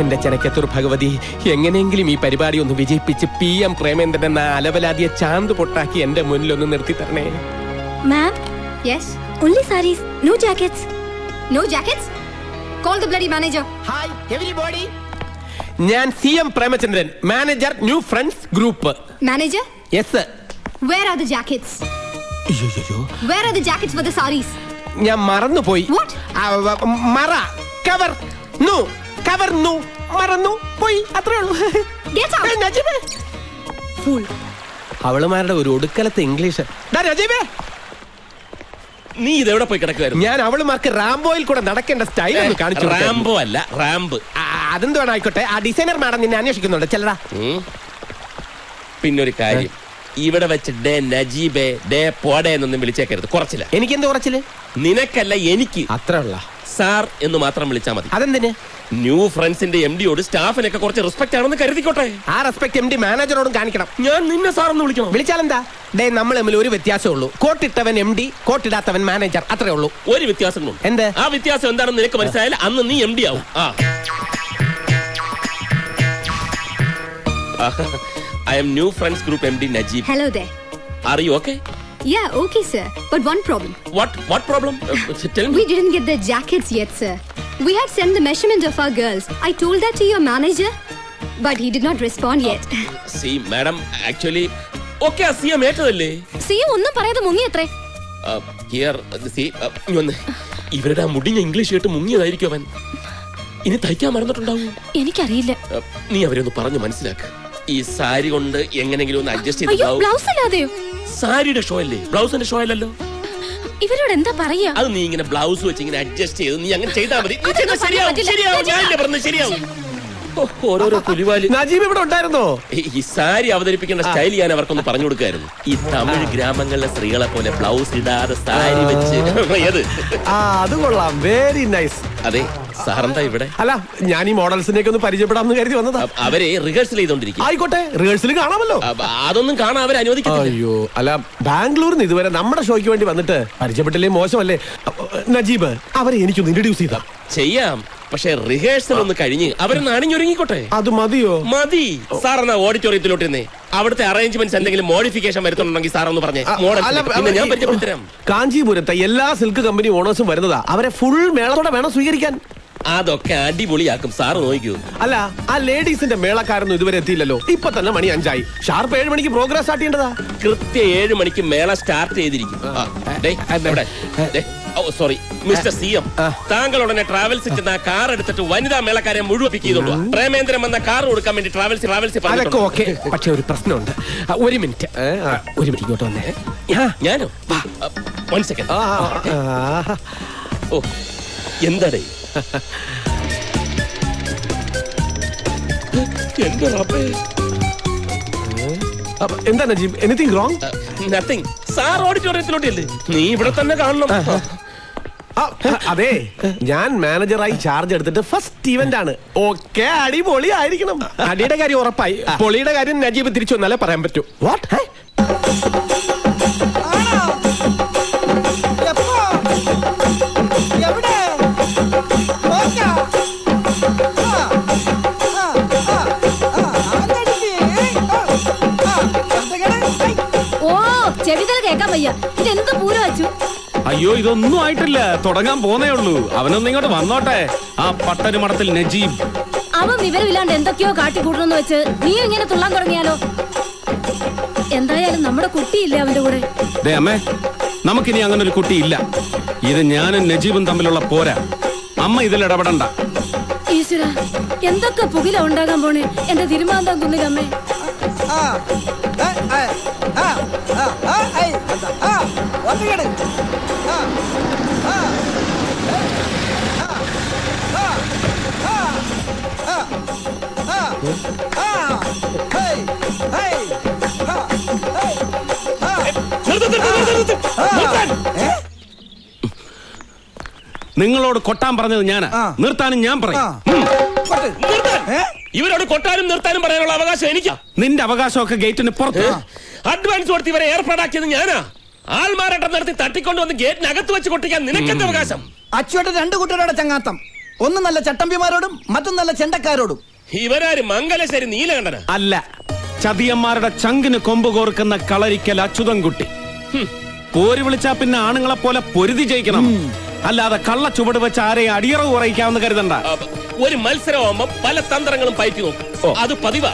എന്റെ ചെനക്കത്തൂർ ഭഗവതി, എങ്ങനെയെങ്കിലും ഈ പരിപാടി ഒന്ന് വിജയിപ്പിച്ച് PM പ്രേമേന്ദ്രൻ എന്ന അലവലാതിയെ ചാന്ത് പൊട്ടാക്കി എന്റെ മുന്നിൽ ഒന്ന് നിർത്തി തരണേ. Ma'am, Yes? only sarees, no jackets. No jackets? Call the bloody manager. Hi everybody, ഞാൻ CM Premachandran, manager new friends group. Manager? Yes. Where are the jackets? അയ്യോ, Where are the jackets for the sarees? ഞാൻ മറന്നുപോയി. What? മറ cover നു cover നു മറന്നു പോയി, അത്രേ ഉള്ളൂ. Get out! നജീബേ, Fool. അവളുമാരുടെ ഒരു ഒടുക്കലത്തെ ഇംഗ്ലീഷ്. നജീബേ, നീ ഇതെവിടെ പോയി കിടക്കുവായിരുന്നു? ഞാൻ അവളുമാർക്ക് റാംബോയിൽ കൂടെ നടക്കേണ്ട സ്റ്റൈൽ ഒന്ന് കാണിച്ചു. റാംബോ അല്ല, റാമ്പ്. അതെന്തുവാണ് ആയിക്കോട്ടെ. ആ ഡിസൈനർ മാഡം നിന്നെ അന്വേഷിക്കുന്നുണ്ട്, ചെല്ലടാ. പിന്നൊരു കാര്യം, ഇവിടെ വെച്ച് ഡേ നജീബേ ഡേ പോടേ എന്നൊന്നും വിളിച്ചേക്കരുത്, കുറച്ചില്ല. എനിക്കെന്ത് കുറച്ചില്? നിനക്കല്ല, എനിക്ക്. അത്ര ഉള്ള സാർ എന്ന് മാത്രം വിളിച്ചാ മതി. അതെന്തിന്? ന്യൂ ഫ്രണ്ട്സിന്റെ MDയോട് സ്റ്റാഫിനൊക്കെ കുറച്ച് റെസ്പെക്ട് ആണെന്ന് കരുതിക്കോട്ടെ. ആ റെസ്പെക്ട് MD മാനേജറോടും കാണിക്കണം. ഞാൻ നിന്നെ സാർ എന്ന് വിളിക്കണം. വിളിച്ചാലെന്താ? ഡേ, നമ്മൾ തമ്മിൽ ഒരു വ്യത്യാസമേ ഉള്ളൂ. കോട്ടിട്ടവൻ MD, കോട്ടിടാത്തവൻ മാനേജർ, അത്രേ ഉള്ളൂ. ഒരു വ്യത്യാസങ്ങളുണ്ട്. എന്ത്? ആ വ്യത്യാസം എന്താണെന്ന് നിനക്ക് മനസ്സിലായാലും അന്ന് നീ MD ആവും. I am new friends group MD Najib. Hello there. Are you okay? Yeah, okay, sir. But one problem. What problem? Tell me. We didn't get the jackets yet, sir. We had sent the measurement of our girls. I told that to your manager, but he did not respond yet. See, madam, actually, okay, CM ഏറ്റതല്ലേ? സിയും ഒന്നും പറയാതെ മുങ്ങിയത്രേ. Here, see, ഇവരുടെ ആ മുടിഞ്ഞ English കേട്ട് മുങ്ങിയതായിരിക്കും അവൻ. ഇനി തയ്ക്കാൻ മറന്നിട്ടുണ്ടാവും. എനിക്കറിയില്ല. നീ അവരെ ഒന്ന് പറഞ്ഞു മനസ്സിലാക്ക്. ഈ സാരി കൊണ്ട് എങ്ങനെങ്കിലും ഒന്ന് അഡ്ജസ്റ്റ് അയ്യോ, ചെയ്തിട്ടുണ്ടാവും. ബ്ലൗസ് അല്ലാതെയോ? സാരിയുടെ ഷോ അല്ലേ, ബ്ലൗസിന്റെ ഷോ അല്ലല്ലോ. ഇവരോട് എന്താ പറയാ? അത് നീ ഇങ്ങനെ ബ്ലൗസ് വെച്ച് ഇങ്ങനെ അഡ്ജസ്റ്റ് ചെയ്ത് നീ അങ്ങനെ ചെയ്താൽ മതി. നീ അതൊന്നും ചെയ്താൽ ശരിയാവും, പറ്റില്ല. ശരിയാവും. ഞാനില്ലേ പറഞ്ഞത് ശരിയാവും. ഓരോരോ പുലിവാലി. നജീബ് ഇവിടെ ഉണ്ടായിരുന്നോ? ഈ സാരി അവതരിപ്പിക്കേണ്ട സ്റ്റൈൽ ഞാൻ അവർക്കൊന്ന് പറഞ്ഞു കൊടുക്കായിരുന്നു. ഈ തമിഴ് ഗ്രാമങ്ങളിലെ സ്ത്രീകളെ പോലെ ബ്ലൗസ് ഇടാതെ സാരി വെച്ച് ഏത്? അത് കൊള്ളാം, വെരി നൈസ്. അതെ, സാറെന്താ ഇവിടെ? അല്ല, ഞാൻ ഈ മോഡൽസിനെയൊക്കെ ഒന്ന് പരിചയപ്പെടാമെന്ന് കരുതി വന്നതാ. അവരെ റിഹേഴ്സൽ ചെയ്തോണ്ടിരിക്കും. ആയിക്കോട്ടെ, റിഹേഴ്സൽ കാണാമല്ലോ. അതൊന്നും കാണാൻ അവർ അനുവദിക്കില്ല. അയ്യോ, അല്ല, ബാംഗ്ലൂരിൽ നിന്ന് ഇതുവരെ നമ്മുടെ ഷോയ്ക്ക് വേണ്ടി വന്നിട്ട് പരിചയപ്പെട്ടില്ലേ മോശമല്ലേ? നജീബ്, അവരെ എനിക്കൊന്ന് ഇൻട്രൊഡ്യൂസ് ചെയ്താ. ചെയ്യാം, പക്ഷെ റിഹേഴ്സൽ ഒന്ന് കഴിഞ്ഞ് അവരൊന്ന് അണിഞ്ഞൊരുങ്ങിക്കോട്ടെ. അത് മതിയോ? മതി. സാർ എന്നാ ഓഡിറ്റോറിയത്തിലോട്ടിരുന്നേ. അവിടുത്തെ അറേഞ്ച്മെന്റ്സ് എന്തെങ്കിലും മോഡിഫിക്കേഷൻ വരുത്തുന്നുണ്ടെങ്കിൽ സാർ ഒന്ന് പറഞ്ഞേ. ഞാൻ പരിചയപ്പെടുത്തരാം. കാഞ്ചീപുരത്തെ എല്ലാ സിൽക്ക് കമ്പനി ഓണേഴ്സും വരുന്നതാ. അവരെ ഫുൾ മേളത്തോടെ വേണം സ്വീകരിക്കാൻ. അതൊക്കെ അടിപൊളിയാക്കും, സാറ് നോക്കൂ. അല്ല, ആ ലേഡീസിന്റെ മേളക്കാരൊന്നും ഇതുവരെ എത്തിയില്ലല്ലോ. ഇപ്പൊ തന്നെ മണി 5 ആയി. ഷാർപ്പ് 7 മണിക്ക് പ്രോഗ്രാം സ്റ്റാർട്ട് ചെയ്യേണ്ടതാ. കൃത്യം 7 മണിക്ക് മേള സ്റ്റാർട്ട് ചെയ്തിരിക്കും. സോറി മിസ്റ്റർ CM, താങ്കൾ ഉടനെ ട്രാവൽസിൽ ചെന്ന കാർ എടുത്തിട്ട് വനിതാ മേളക്കാരെ മുഴുവൻ പിക്ക് ചെയ്തോളൂ. പ്രേമേന്ദ്രൻ എന്ന കാർ കൊടുക്കാൻ വേണ്ടി ട്രാവൽസ് അതൊക്കെ ഓക്കെ. പക്ഷെ ഒരു പ്രശ്നമുണ്ട്. ഒരു മിനിറ്റ് ഇങ്ങോട്ട് വന്നേ. ഞാനോ? 1 സെക്കൻഡ്. ഓ, എന്താടേ? എന്റെ റബ്ബേ. എന്താ Najeeb, anything wrong? Nothing. Sir ഓഡിറ്റോറിയത്തിലോട്ടല്ലേ? നീ ഇവിടെ തന്നെ കാണണം. അതെ, ഞാൻ മാനേജറായി ചാർജ് എടുത്തിട്ട് ഫസ്റ്റ് ഇവന്റ് ആണ്. ഓക്കെ, അടിപൊളി ആയിരിക്കണം. അടിയുടെ കാര്യം ഉറപ്പായി. പൊളിയുടെ കാര്യം നജീബ് തിരിച്ചു വന്നാലേ പറയാൻ പറ്റൂ. വാട്ട്? ഓ, ചെവിതല കേക്കാൻ വയ്യ. ഇതെന്ത് പൂരം വെച്ചു? അയ്യോ, ഇതൊന്നും ആയിട്ടില്ല, തുടങ്ങാൻ പോന്നേ ഉള്ളൂ. അവനൊന്നും ഇങ്ങോട്ട് വന്നോട്ടെ. ആ പട്ടര് മഠത്തിൽ നജീബ്. അവൻ വിവരമില്ലാണ്ട് എന്തൊക്കെയോ കാട്ടിക്കൂട്ടണമെന്ന് വെച്ച് നീ ഇങ്ങനെ തുള്ളാൻ തുടങ്ങിയാലോ? എന്തായാലും നമ്മുടെ കുട്ടിയില്ലേ അവന്റെ കൂടെ? ദേ അമ്മേ, നമുക്കിനി അങ്ങനെ ഒരു കുട്ടിയില്ല. ഇത് ഞാനും നജീബും തമ്മിലുള്ള പോരാ. അമ്മ ഇതിൽ ഇടപെടണ്ട. ഈശ്വര, എന്തൊക്കെ പുകില ഉണ്ടാകാൻ പോണേ എന്റെ തിരുമാന്താൻ കുന്നിലമ്മേ. നിങ്ങളോട് കൊട്ടാൻ പറഞ്ഞത് ഞാനാ, നിർത്താനും ഞാൻ പറയും. ഇവരോട് കൊട്ടാനും നിർത്താനും പറയാനുള്ള അവകാശം എനിക്കാ. നിന്റെ അവകാശമൊക്കെ ഗേറ്റിന് പുറത്ത്. അഡ്വാൻസ് കൊടുത്ത് ഇവരെ ഏർപ്പാടാക്കിയത് ഞാനാ. ആൾമാരാട്ടം നടത്തി തട്ടിക്കൊണ്ടുവന്ന് ഗേറ്റിനകത്ത് വെച്ച് കൊട്ടിക്കാൻ നിനക്കെന്ത് അവകാശം? അച്ചുവേട്ടൻ 2 കുട്ടികളുടെ ചങ്ങാത്തം. ഒന്ന് നല്ല ചട്ടമ്പിമാരോടും മറ്റൊന്ന് നല്ല ചെണ്ടക്കാരോടും. ഇവരാര് മംഗലശ്ശേരി നീലകണ്ഠന? അല്ല, ചതിയന്മാരുടെ ചങ്കിന് കൊമ്പ് കോർക്കുന്ന കളരിക്കൽ അച്യുതൻകുട്ടി. പോര് വിളിച്ചാ പിന്നെ ആണുങ്ങളെ പോലെ പൊരുതി ജയിക്കണം, അല്ലാതെ കള്ള ചുവട് വെച്ച് ആരെയും അടിയറവ് കുറയിക്കാമെന്ന് കരുതണ്ട. ഒരു മത്സരമാകുമ്പോ പല തന്ത്രങ്ങളും പയറ്റി നോക്കും, അത് പതിവാ.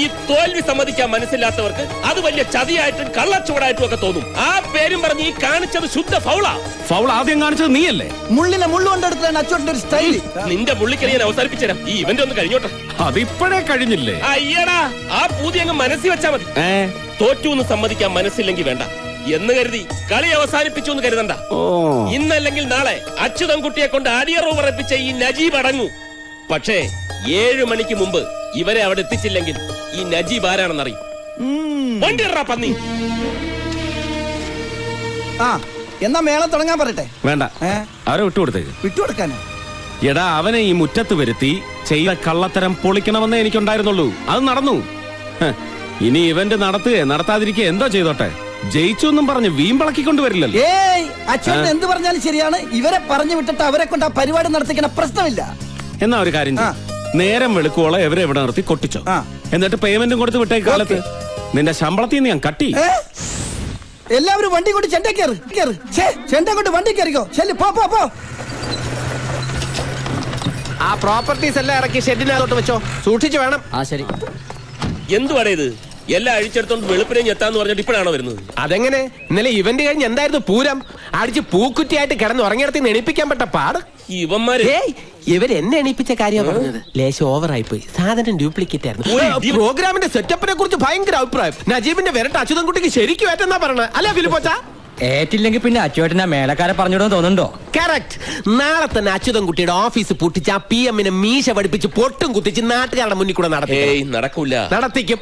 ഈ തോൽവി സമ്മതിക്കാൻ മനസ്സില്ലാത്തവർക്ക് അത് വലിയ ചതിയായിട്ടും കള്ളച്ചുവടായിട്ടും ഒക്കെ തോന്നും. ആ പേരും പറഞ്ഞ് ഈ കാണിച്ചത് ശുദ്ധ ഫൗളാ. ഫൗൾ ആദ്യം കാണിച്ചത് നീയല്ലേ? മുള്ളിനെ മുള്ളുകൊണ്ടെടുത്താണ് അച്ചോട്ടിന്റെ ഒരു സ്റ്റൈൽ. നിന്റെ മുള്ളിക്കൽ ഞാൻ അവസാനിപ്പിച്ചുതരാം. ഈ ഇവന്റ് ഒന്ന് കഴിഞ്ഞോട്ടെ. അതിപ്പോഴേ കഴിഞ്ഞില്ലേ? അയ്യടാ, ആ പൂതി അങ്ങ് മനസ്സിൽ വെച്ചാ മതി. തോറ്റു എന്ന് സമ്മതിക്കാൻ മനസ്സില്ലെങ്കിൽ വേണ്ട എന്ന് കരുതി കളി അവസാനിപ്പിച്ചു എന്ന് കരുതണ്ട. ഇന്നല്ലെങ്കിൽ നാളെ അച്യുതൻകുട്ടിയെ കൊണ്ട് അടിയറവ് പറയിപ്പിച്ച ഈ നജീബ് അടങ്ങൂ. പക്ഷേ 7 മണിക്ക് മുമ്പ് ഇവരെ അവിടെ എത്തിച്ചില്ലെങ്കിൽ ഈ നജീബ് ആരാണെന്നറിയും. വണ്ടിയിടാ പന്നി. എന്നാ മേളം തുടങ്ങാൻ പറയട്ടെ. വേണ്ട, അവരെ വിട്ടുകൊടുത്തേക്ക്. വിട്ടുകൊടുക്കാനോ? എടാ, അവനെ ഈ മുറ്റത്ത് വരുത്തി ചെയ്ത കള്ളത്തരം പൊളിക്കണമെന്നേ എനിക്കുണ്ടായിരുന്നുള്ളൂ. അത് നടന്നു. ഇനി ഇവന്റ് നടത്താതിരിക്കുക എന്തോ ചെയ്തോട്ടെ. ജയിച്ചു എന്നും പറഞ്ഞ് വീമ്പിളക്കിക്കൊണ്ട് വരില്ലല്ലോ. ഏയ്, അച്ഛൻ എന്ത് പറഞ്ഞാലും ശരിയാണ്. ഇവരെ പറഞ്ഞു വിട്ടിട്ട് അവരെ കൊണ്ട് ആ പരിപാടി നടത്തിക്കുന്ന പ്രശ്നമില്ല. എന്നാ ഒരു കാര്യം ചെയ്യ്. നേരം വെളുക്കോളം എവരെ ഇവിടെ നിർത്തി കൊട്ടിച്ചോ. എന്നിട്ട് പേയ്മെന്റും കൊടുത്ത് വിട്ടേ. കാലത്ത് നിന്റെ ശമ്പളത്തിൽ നിന്ന് ഞാൻ കട്ടി. എല്ലാവരും വണ്ടി കൊണ്ട് ചെണ്ട കയറി ചെണ്ട കൊണ്ട് വണ്ടി കയറിക്കോ. ശരി, പോ പോ പോ. ആ പ്രോപ്പർട്ടീസ് എല്ലാം ഇറക്കി ഷെഡിനകത്തോട്ട് വെച്ചോ. സൂക്ഷിച്ചു വേണം. ശരി. എന്തുവാടേ ഇത്? എല്ലാം അഴിച്ചെടുത്തോണ്ട് വെളുപ്പിനെ എത്താന്ന് പറഞ്ഞിട്ട് ഇപ്പോഴാണോ വരുന്നത്? അതെങ്ങനെ? ഇന്നലെ ഇവന്റ് കഴിഞ്ഞ് എന്തായിരുന്നു പൂരം? അടിച്ച് പൂക്കുറ്റിയായിട്ട് കിടന്ന് ഉറങ്ങിയിടത്ത് എണീപ്പിക്കാൻ പറ്റ പാട്. ഇവന്മാര് ഇവരെന്നെ എണീപ്പിച്ച കാര്യം പറഞ്ഞത് ലേശം ഓവറായി പോയി. സാധനം ഡ്യൂപ്ലിക്കേറ്റ് ആയിരുന്നു. പ്രോഗ്രാമിന്റെ സെറ്റപ്പിനെ കുറിച്ച് ഭയങ്കര അഭിപ്രായം. നജീബിന്റെ വിരട്ട് അച്യുതൻകുട്ടിക്ക് ശരിക്കും ഏറ്റെന്നാ പറഞ്ഞത് അല്ലേ ഫിലിപ്പോച്ചാ? ഏറ്റില്ലെങ്കിൽ പിന്നെ അച്ചുവേട്ടനാ മേലക്കാരെ പറഞ്ഞിടുമെന്ന് തോന്നുന്നുണ്ടോ? കറക്റ്റ്. നാളെ തന്നെ അച്യുതൻകുട്ടിയുടെ ഓഫീസ് പൂട്ടിച്ച് ആ PM മീശ പഠിപ്പിച്ച് പൊട്ടും കുത്തിച്ച് നാട്ടുകാരുടെ മുന്നിൽ കൂടെ നടക്കൂല. നടത്തിക്കും.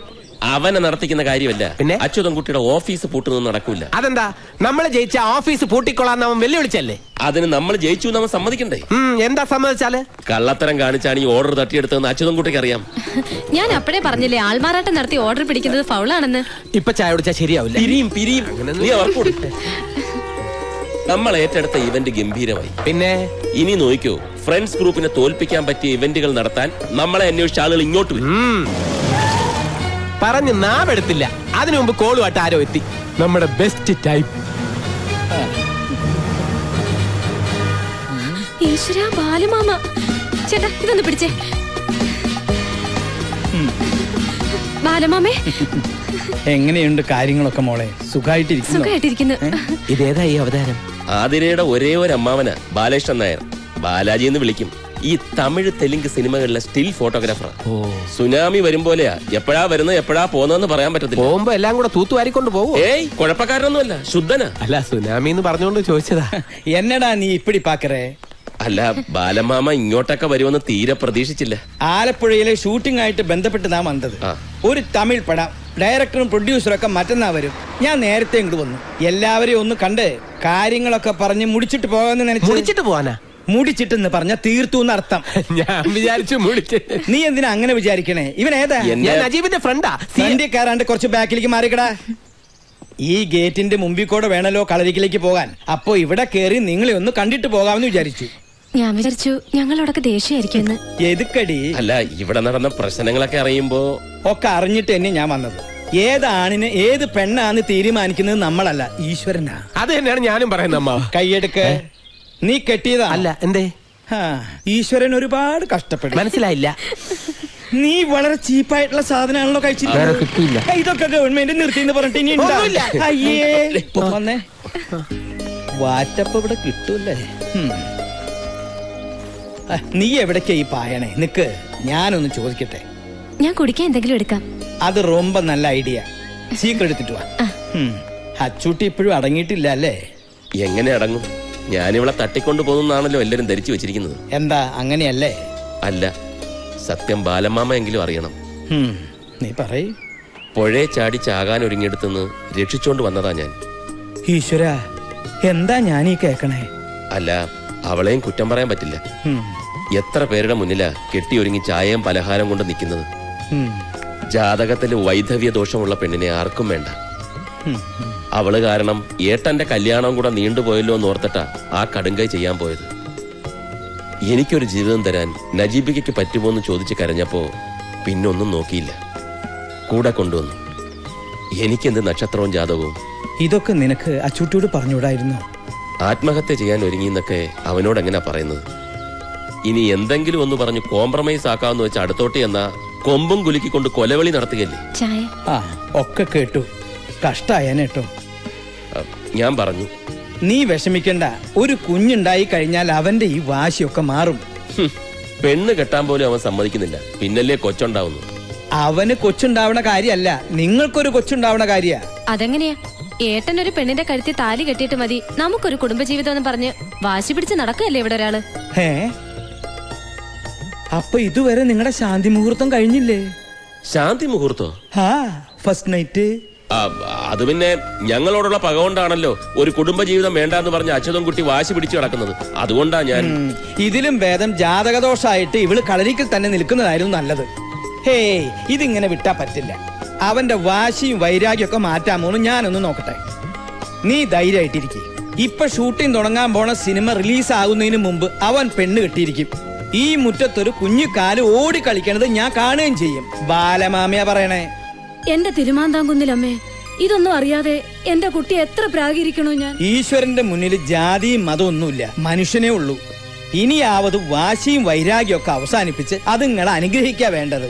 അവനെ നടത്തിക്കുന്ന കാര്യമല്ല. പിന്നെ അച്യുതൻകുട്ടിയുടെ ഓഫീസ് പൂട്ടുന്നത് നടക്കൂല. അതെന്താ? നമ്മള് ജയിച്ച ഓഫീസ് പൂട്ടിക്കൊള്ളാന്ന് അവൻ വെല്ലുവിളിച്ചല്ലേ? അതിന് നമ്മൾ ജയിച്ചു നമ്മൾ സമ്മതിക്കണ്ടേ? എന്താ സമ്മതിച്ചാല്? കള്ളത്തരം കാണിച്ചാണ് ഈ ഓർഡർ തട്ടിയെടുത്തതെന്ന് അച്യുതൻകുട്ടിക്ക് അറിയാം. ഞാൻ അപ്പഴേ പറഞ്ഞില്ലേ ആൾമാറാട്ടം നടത്തി ഓർഡർ പിടിക്കുന്നത് ഫൗളാണെന്ന്. ഇപ്പൊ ചായ കുടിച്ചാ ശരിയാവില്ല. പിരിയും. നീ അവർക്കൂടി. നമ്മൾ ഏറ്റെടുത്ത ഇവന്റ് ഗംഭീരമായി. പിന്നെ ഇനി നോക്കിയോ, ഫ്രണ്ട്സ് ഗ്രൂപ്പിനെ തോൽപ്പിക്കാൻ പറ്റിയ ഇവന്റുകൾ നടത്താൻ നമ്മളെ അന്വേഷിച്ച ആളുകൾ ഇങ്ങോട്ട് വരും. പറഞ്ഞ് നാവെടുത്തില്ല. അതിനു മുമ്പ് കോളുമായിട്ട് ആരോ എത്തി. നമ്മുടെ ബെസ്റ്റ് ടൈപ്പ്. ഈശ്വരാ, ബാലമാമ. ചേട്ടാ, ഇതൊന്ന് പിടിച്ചേ. ബാലമാമേ, എങ്ങനെയുണ്ട് കാര്യങ്ങളൊക്കെ മോളെ? സുഖമായിട്ടിരിക്കുന്നു. ഇതേതാ ഈ അവതാരം? ആതിരയുടെ ഒരേ ഒരു അമ്മാവന ബാലകൃഷ്ണൻ നായർ. ബാലാജി എന്ന് വിളിക്കും. ഈ തമിഴ് തെലുങ്ക് സിനിമകളിലെ സ്റ്റിൽ ഫോട്ടോഗ്രാഫർ. സുനാമി വരും പോലെയാ. എപ്പോഴാ വരുന്നത് എപ്പോഴാ പോകുന്നതെന്ന് പറയാൻ പറ്റത്തില്ല. പോകുമ്പോ എല്ലാം കൂടെ തൂത്തുവാരിക്കൊണ്ട് പോകും. ഏയ്, കുഴപ്പക്കാരനൊന്നുമല്ല, ശുദ്ധനാ. അല്ല, സുനാമി എന്ന് പറഞ്ഞുകൊണ്ട് ചോദിച്ചതാ. എന്നടാ നീ ഇപ്പിടി പാക്കറേ? അല്ല, ബാലമാമ ഇങ്ങോട്ടൊക്കെ വരുമെന്ന് തീരെ പ്രതീക്ഷിച്ചില്ല. ആലപ്പുഴയിലെ ഷൂട്ടിംഗ് ആയിട്ട് ബന്ധപ്പെട്ട് നാം വന്നത്. ഒരു തമിഴ് പടം ഡയറക്ടറും പ്രൊഡ്യൂസറും ഒക്കെ മറ്റന്നാ വരും. ഞാൻ നേരത്തെ ഇങ്ങോട്ട് വന്നു. എല്ലാവരെയും ഒന്ന് കണ്ട് കാര്യങ്ങളൊക്കെ പറഞ്ഞ് മുടിച്ചിട്ട് പോകാന്ന് നിனைച്ചു. മുടിച്ചിട്ട് പോവാനാ? മുടിച്ചിട്ടെന്ന് പറഞ്ഞ തീർത്തു എന്നർത്ഥം. ഞാൻ വിചാരിച്ചു മുടിച്ച്. നീ എന്തിനാ അങ്ങനെ വിചാരിക്കണേ? ഇവൻ ഏതാ? ഞാൻ നജീബിന്റെ ഫ്രണ്ടാ. ഫ്രണ്ടിക്കാരാണ്ട് കുറച്ച് ബാക്കിലേക്ക് മാറിക്കടാ. ഈ ഗേറ്റിന്റെ മുമ്പിൽ കൂടെ വേണല്ലോ കളരിക്കിലേക്ക് പോകാൻ. അപ്പോ ഇവിടെ കേറി നിങ്ങളെ ഒന്ന് കണ്ടിട്ട് പോകാമെന്ന് വിചാരിച്ചു. ഞാൻ വിചാരിച്ചു ഞങ്ങളോടൊക്കെ ദേഷ്യമായിരിക്കും. എതുക്കടി? അല്ല, ഇവിടെ നടന്ന പ്രശ്നങ്ങളൊക്കെ അറിയുമ്പോ ഒക്കെ അറിഞ്ഞിട്ട് തന്നെ ഞാൻ വന്നത്. ഏത് ആണിന് ഏത് പെണ്ണാന്ന് തീരുമാനിക്കുന്നത് നമ്മളല്ല, ഈശ്വരനാ. അത് തന്നെയാണ് ഞാനും പറയുന്നത്. അമ്മ കൈയെടുക്ക്. നീ കെട്ടിയതാ? അല്ല. എന്തേ? ഈശ്വരൻ ഒരുപാട് കഷ്ടപ്പെട്ടു. മനസ്സിലായില്ല. നീ വളരെ ചീപ്പായിട്ടുള്ള സാധനമാണല്ലോ കഴിച്ചില്ല. ഇതൊക്കെ ഗവൺമെന്റ് നിർത്തിന്ന് പറഞ്ഞിട്ട് ഇനി അയ്യേ വന്നേ. വാറ്റപ്പ് ഇവിടെ കിട്ടൂല്ലേ? നീ എവിടേക്കാ ഈ പായണേ? നിക്ക്, ഞാനൊന്ന് ചോദിക്കട്ടെ. ഞാൻ കുടിക്കാൻ എന്തെങ്കിലും എടുക്കാം. അത് ரொம்ப നല്ല ഐഡിയ. സീക്രട്ട് എടുത്തിട്ട് വാ. അച്ചൂട്ടി ഇപ്പോഴും അടങ്ങിയിട്ടില്ല അല്ലേ? എങ്ങനെ അടങ്ങും? ഞാനിവളെ തട്ടിക്കൊണ്ടു പോകുന്നാണല്ലോ എല്ലാരും ധരിച്ചു വെച്ചിരിക്കുന്നത്. എന്താ അങ്ങനെയല്ലേ? അല്ല, സത്യം ബാലമാമ എങ്കിലും അറിയണം. നീ പറയ്. പുഴയെ ചാടി ചാകാൻ ഒരുങ്ങിയെടുത്തുനിന്ന് രക്ഷിച്ചോണ്ട് വന്നതാ ഞാൻ. ഈശ്വര, എന്താ ഞാനീ കേക്കണേ? അല്ല, അവളെയും കുറ്റം പറയാൻ പറ്റില്ല. എത്ര പേരുടെ മുന്നിലാ കെട്ടിയൊരുങ്ങി ചായയും പലഹാരം കൊണ്ട് നിൽക്കുന്നത്. ജാതകത്തില് വൈധവ്യ ദോഷമുള്ള പെണ്ണിനെ ആർക്കും വേണ്ട. അവള് കാരണം ഏട്ടന്റെ കല്യാണം കൂടെ നീണ്ടുപോയല്ലോ എന്ന് ഓർത്തിട്ടാ ആ കടുങ്കൈ ചെയ്യാൻ പോയത്. എനിക്കൊരു ജീവിതം തരാൻ നജീബിക്കയ്ക്ക് പറ്റുമോ എന്ന് ചോദിച്ച് കരഞ്ഞപ്പോ പിന്നൊന്നും നോക്കിയില്ല, കൂടെ കൊണ്ടുവന്നു. എനിക്കെന്ത് നക്ഷത്രവും ജാതകവും. ഇതൊക്കെ നിനക്ക് അച്ചൂട്ടിയോട് പറഞ്ഞുകൂടായിരുന്നു? ആത്മഹത്യ ചെയ്യാൻ ഒരുങ്ങിന്നൊക്കെ അവനോട് എങ്ങനെയാ പറയുന്നത്? ഇനി എന്തെങ്കിലും ഒന്ന് പറഞ്ഞു കോംപ്രമൈസ് ആക്കാമെന്ന് വെച്ച് അടുത്തോട്ട് എന്നാ കൊമ്പും കുലുക്കിക്കൊണ്ട് കൊലവിളി നടത്തുകയല്ലേ. ആ ഒക്കെ കേട്ടു, കഷ്ടായനേട്ടോ. ഞാൻ പറഞ്ഞു, നീ വിഷമിക്കണ്ട, ഒരു കുഞ്ഞുണ്ടായി കഴിഞ്ഞാൽ അവന്റെ ഈ വാശിയൊക്കെ മാറും. പെണ്ണ് കെട്ടാൻ പോലും അവൻ സമ്മതിക്കുന്നില്ല, പിന്നല്ലേ കൊച്ചുണ്ടാവുന്നു. അവന് കൊച്ചുണ്ടാവണ കാര്യല്ല, നിങ്ങൾക്കൊരു കൊച്ചുണ്ടാവണ കാര്യ. അതെങ്ങനെയാ? ഏട്ടനൊരു പെണ്ണിന്റെ കഴുത്തിൽ താലി കെട്ടിയിട്ട് മതി നമുക്കൊരു കുടുംബജീവിതം എന്ന് പറഞ്ഞ് വാശി പിടിച്ച് നടക്കുകയല്ലേ ഇവിടെ ഒരാള്. അപ്പൊ ഇതുവരെ നിങ്ങളുടെ ശാന്തി മുഹൂർത്തം കഴിഞ്ഞില്ലേ? ശാന്തി മുഹൂർത്തോ? First night. അത് പിന്നെ ഞങ്ങളോടുള്ള പക കൊണ്ടാണല്ലോ ഒരു കുടുംബജീവിതം വേണ്ടെന്ന് പറഞ്ഞ അച്യുതൻകുട്ടി വാശി പിടിച്ചു കിടക്കുന്നത്. അതുകൊണ്ടാ ഞാൻ. ഇതിലും ഭേദം ജാതകദോഷായിട്ട് ഇവള് കളരിക്കൽ തന്നെ നിൽക്കുന്നതായിരുന്നു നല്ലത്. ഹേയ്, ഇതിങ്ങനെ വിട്ടാ പറ്റില്ല. അവന്റെ വാശിയും വൈരാഗ്യമൊക്കെ മാറ്റാമോന്ന് ഞാനൊന്ന് നോക്കട്ടെ. നീ ധൈര്യമായിട്ടിരിക്കും. ഇപ്പൊ ഷൂട്ടിംഗ് തുടങ്ങാൻ പോണ സിനിമ റിലീസ് ആകുന്നതിന് മുമ്പ് അവൻ പെണ്ണ് കെട്ടിയിരിക്കും. ഈ മുറ്റത്തൊരു കുഞ്ഞുകാല് ഓടി കളിക്കണത് ഞാൻ കാണുകയും ചെയ്യും. ബാലമാമിയാ പറയണേ. എന്റെ തിരുമാന്താംകുന്നിലമ്മേ, ഇതൊന്നും അറിയാതെ എന്റെ കുട്ടി എത്ര പ്രാഗിരിക്കണോ ഞാൻ. ഈശ്വരന്റെ മുന്നിൽ ജാതിയും മതമൊന്നുമില്ല, മനുഷ്യനേ ഉള്ളൂ. ഇനിയാവത് വാശിയും വൈരാഗ്യമൊക്കെ അവസാനിപ്പിച്ച് അത് നിങ്ങളെ അനുഗ്രഹിക്കാ വേണ്ടത്.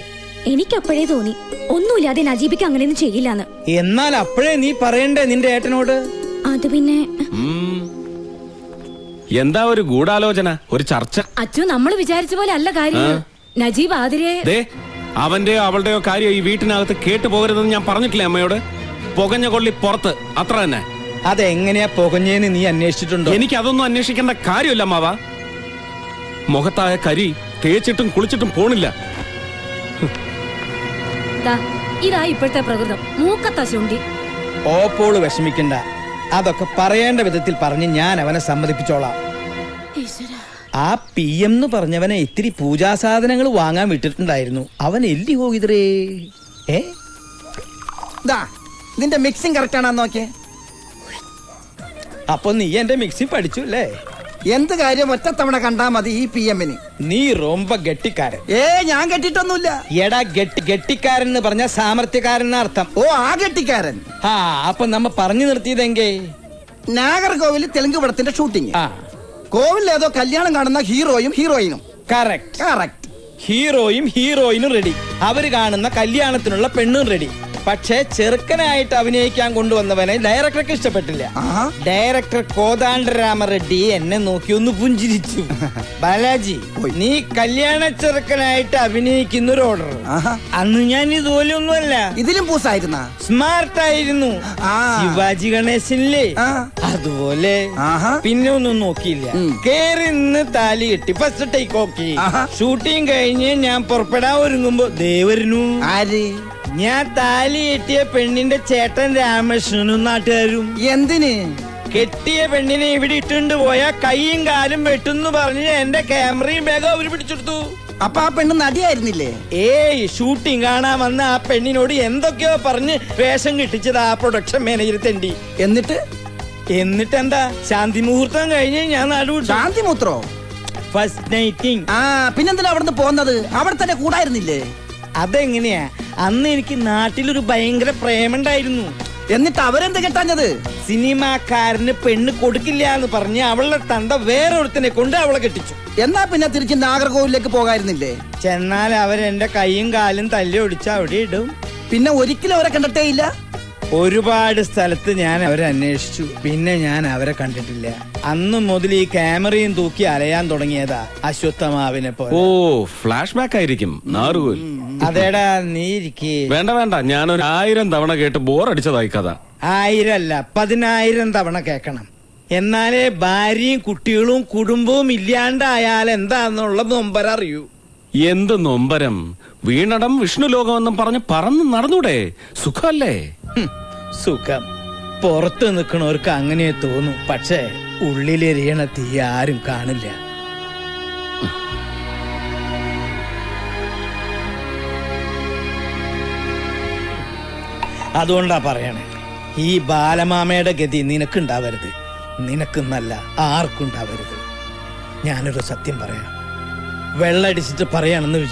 എനിക്കപ്പോഴേ തോന്നി ഒന്നുമില്ലാതെ നജീബിക്ക് അങ്ങനെയൊന്നും ചെയ്യില്ലാന്ന്. എന്നാൽ അപ്പോഴേ നീ പറയണ്ടേ നിന്റെ ഏട്ടനോട്? അത് പിന്നെ എന്താ ഒരു ഗൂഢാലോചന, ഒരു ചർച്ച? അച്ഛൻ നമ്മൾ വിചാരിച്ച പോലെ അല്ല കാര്യം. നജീബ് ആതിരെ അവന്റെയോ അവളുടെയോ കാര്യം ഈ വീട്ടിനകത്ത് കേട്ടു പോകരുതെന്ന് ഞാൻ പറഞ്ഞിട്ടില്ലേ അമ്മയോട്? പുകഞ്ഞ കൊള്ളി പുറത്ത്, അത്ര തന്നെ. അതെങ്ങനെയാ പുകഞ്ഞേന്ന് നീ അന്വേഷിച്ചിട്ടുണ്ടോ? എനിക്ക് അതൊന്നും അന്വേഷിക്കേണ്ട കാര്യമില്ല അമ്മാവ. മുഖത്തായ കരി തേച്ചിട്ടും കുളിച്ചിട്ടും പോണില്ല. ഇതാ ഇപ്പോഴത്തെ പ്രകൃതം, മൂക്കത്ത ശുണ്ടി. ഓപ്പോള് വിഷമിക്കണ്ട, അതൊക്കെ പറയേണ്ട വിധത്തിൽ പറഞ്ഞ് ഞാൻ അവനെ സമ്മതിപ്പിച്ചോളാം. ആ PM എന്ന് പറഞ്ഞവനെ ഇത്തിരി പൂജാസാധനങ്ങൾ വാങ്ങാൻ വിട്ടിട്ടുണ്ടായിരുന്നു. അവൻ എല്ലി പോകിതറേ. നിന്റെ മിക്സിംഗ് കറക്റ്റ് ആണോ നോക്കിയേ? അപ്പൊ നീ എന്റെ മിക്സി പഠിച്ചു അല്ലേ? എന്ത് കാര്യം ഒറ്റത്തവണ കണ്ടാ മതി ഈ PM-ന്. നീ റൊമ്പ ഗട്ടിക്കാരൻ. ഞാൻ കെട്ടിട്ടൊന്നുമില്ല. എടാ ഗട്ടിക്കാരൻ എന്ന് പറഞ്ഞ സാമർത്ഥ്യക്കാരൻ അർത്ഥം. ഓ, ആ ഗട്ടിക്കാരൻ. അപ്പൊ നമ്മ പറഞ്ഞു നിർത്തിയതെങ്കേ നാഗർകോവിൽ തെലുങ്ക് പടത്തിന്റെ ഷൂട്ടിംഗ്. കോവിൽ ഏതോ കല്യാണം കാണുന്ന ഹീറോയും ഹീറോയിനും. കറക്റ്റ്. ഹീറോയും ഹീറോയിനും റെഡി. അവര് കാണുന്ന കല്യാണത്തിനുള്ള പെണ്ണും റെഡി. പക്ഷേ ചെറുക്കനായിട്ട് അഭിനയിക്കാൻ കൊണ്ടുവന്നവനെ ഡയറക്ടർക്ക് ഇഷ്ടപ്പെട്ടില്ല. ഡയറക്ടർ കോദാണ്ഡരാമറെഡ്ഡി എന്നെ നോക്കി ഒന്ന് പുഞ്ചിരിച്ചു. ബാലാജി, നീ കല്യാണ ചെറുക്കനായിട്ട് അഭിനയിക്കുന്ന ഒരു ഓർഡർ. അന്ന് ഞാൻ ഇതുപോലെ ഒന്നുമല്ല, ഇതിലും പൂസായിരുന്ന സ്മാർട്ടായിരുന്നു. ശിവാജി ഗണേശനില്ലേ അതുപോലെ. പിന്നെ ഒന്നും നോക്കിയില്ല, കേറി നിന്ന് താലി കെട്ടി ഫസ്റ്റ് ടേക്ക് ഓക്കെ. ഷൂട്ടിംഗ് കഴിഞ്ഞ് ഞാൻ പുറപ്പെടാൻ ഒരുങ്ങുമ്പോ ദേവരനു. ഞാൻ താലി കെട്ടിയ പെണ്ണിന്റെ ചേട്ടൻ രാമകൃഷ്ണനും നാട്ടുകാരും. എന്തിന്? കെട്ടിയ പെണ്ണിനെ ഇവിടെ ഇട്ടുകൊണ്ട് പോയാ കൈയും കാലും വെട്ടുന്നു പറഞ്ഞ് എന്റെ ക്യാമറയും ബാഗും അവര് പിടിച്ചെടുത്തു. അപ്പൊ ആ പെണ്ണ് നടിയായിരുന്നില്ലേ? ഷൂട്ടിംഗ് കാണാൻ വന്ന ആ പെണ്ണിനോട് എന്തൊക്കെയോ പറഞ്ഞ് വേഷം കിട്ടിച്ചത് ആ പ്രൊഡക്ഷൻ മാനേജർ തെണ്ടി. എന്നിട്ടെന്താ, ശാന്തി മുഹൂർത്തം കഴിഞ്ഞ് ഞാൻ നാടുവിട്ടു. ശാന്തി മുഹൂർത്തോ? ഫസ്റ്റ് നൈറ്റിംഗ്. പിന്നെന്തിനാ അവിടുന്ന് പോന്നത്? അവിടെ തന്നെ കൂടായിരുന്നില്ലേ? അതെങ്ങനെയാ? അന്ന് എനിക്ക് നാട്ടിലൊരു ഭയങ്കര പ്രേമുണ്ടായിരുന്നു. എന്നിട്ട് അവരെന്ത് കെട്ടാഞ്ഞത്? സിനിമാക്കാരന് പെണ്ണ് കൊടുക്കില്ല എന്ന് പറഞ്ഞ് അവളുടെ തന്ത വേറൊരുത്തനെ കൊണ്ട് അവളെ കെട്ടിച്ചു. എന്നാ പിന്നെ തിരിച്ച് നാഗർകോവിലേക്ക് പോകായിരുന്നില്ലേ? ചെന്നാൽ അവരെന്റെ കൈയും കാലും തല്ലി ഒടിച്ച് അവിടെ ഇടും. പിന്നെ ഒരിക്കലും അവരെ കണ്ടിട്ടേ ഇല്ല? ഒരുപാട് സ്ഥലത്ത് ഞാൻ അവരെ അന്വേഷിച്ചു, പിന്നെ ഞാൻ അവരെ കണ്ടിട്ടില്ല. അന്ന് മുതൽ ഈ ക്യാമറയും തൂക്കി അലയാൻ തുടങ്ങിയതാ അശ്വത്ഥമാവിനെ പോലെ. ഓ, ഫ്ലാഷ് ബാക്ക് ആയിരിക്കും നാറുകോൽ. അതേടാ, നീ ഇരിക്കേ. വേണ്ട, ഞാനൊരു 1000 തവണ കേട്ട് ബോറടിച്ചതായി കഥ. 1000 അല്ല, 10000 തവണ കേൾക്കണം. എന്നാലേ ഭാര്യയും കുട്ടികളും കുടുംബവും ഇല്ലാണ്ടായാൽ എന്താന്നുള്ള നൊമ്പരം അറിയൂ. എന്ത് നൊമ്പരം? വീണടം വിഷ്ണു ലോകമെന്നും പറഞ്ഞ് പറന്ന് നടന്നൂടെ? സുഖല്ലേ? സുഖം പുറത്ത് നിൽക്കണവർക്ക് അങ്ങനെ തോന്നും, പക്ഷേ ഉള്ളിലെരിയണ തീ ആരും കാണില്ല. അതുകൊണ്ടാ പറയണേ, ഈ ബാലമാമയുടെ ഗതി നിനക്കുണ്ടാവരുത്. നിനക്കെന്നല്ല ആർക്കുണ്ടാവരുത്. ഞാനൊരു സത്യം പറയാം, വെള്ളടിച്ചിട്ട് പറയാണെന്ന് വിചാരിച്ചു.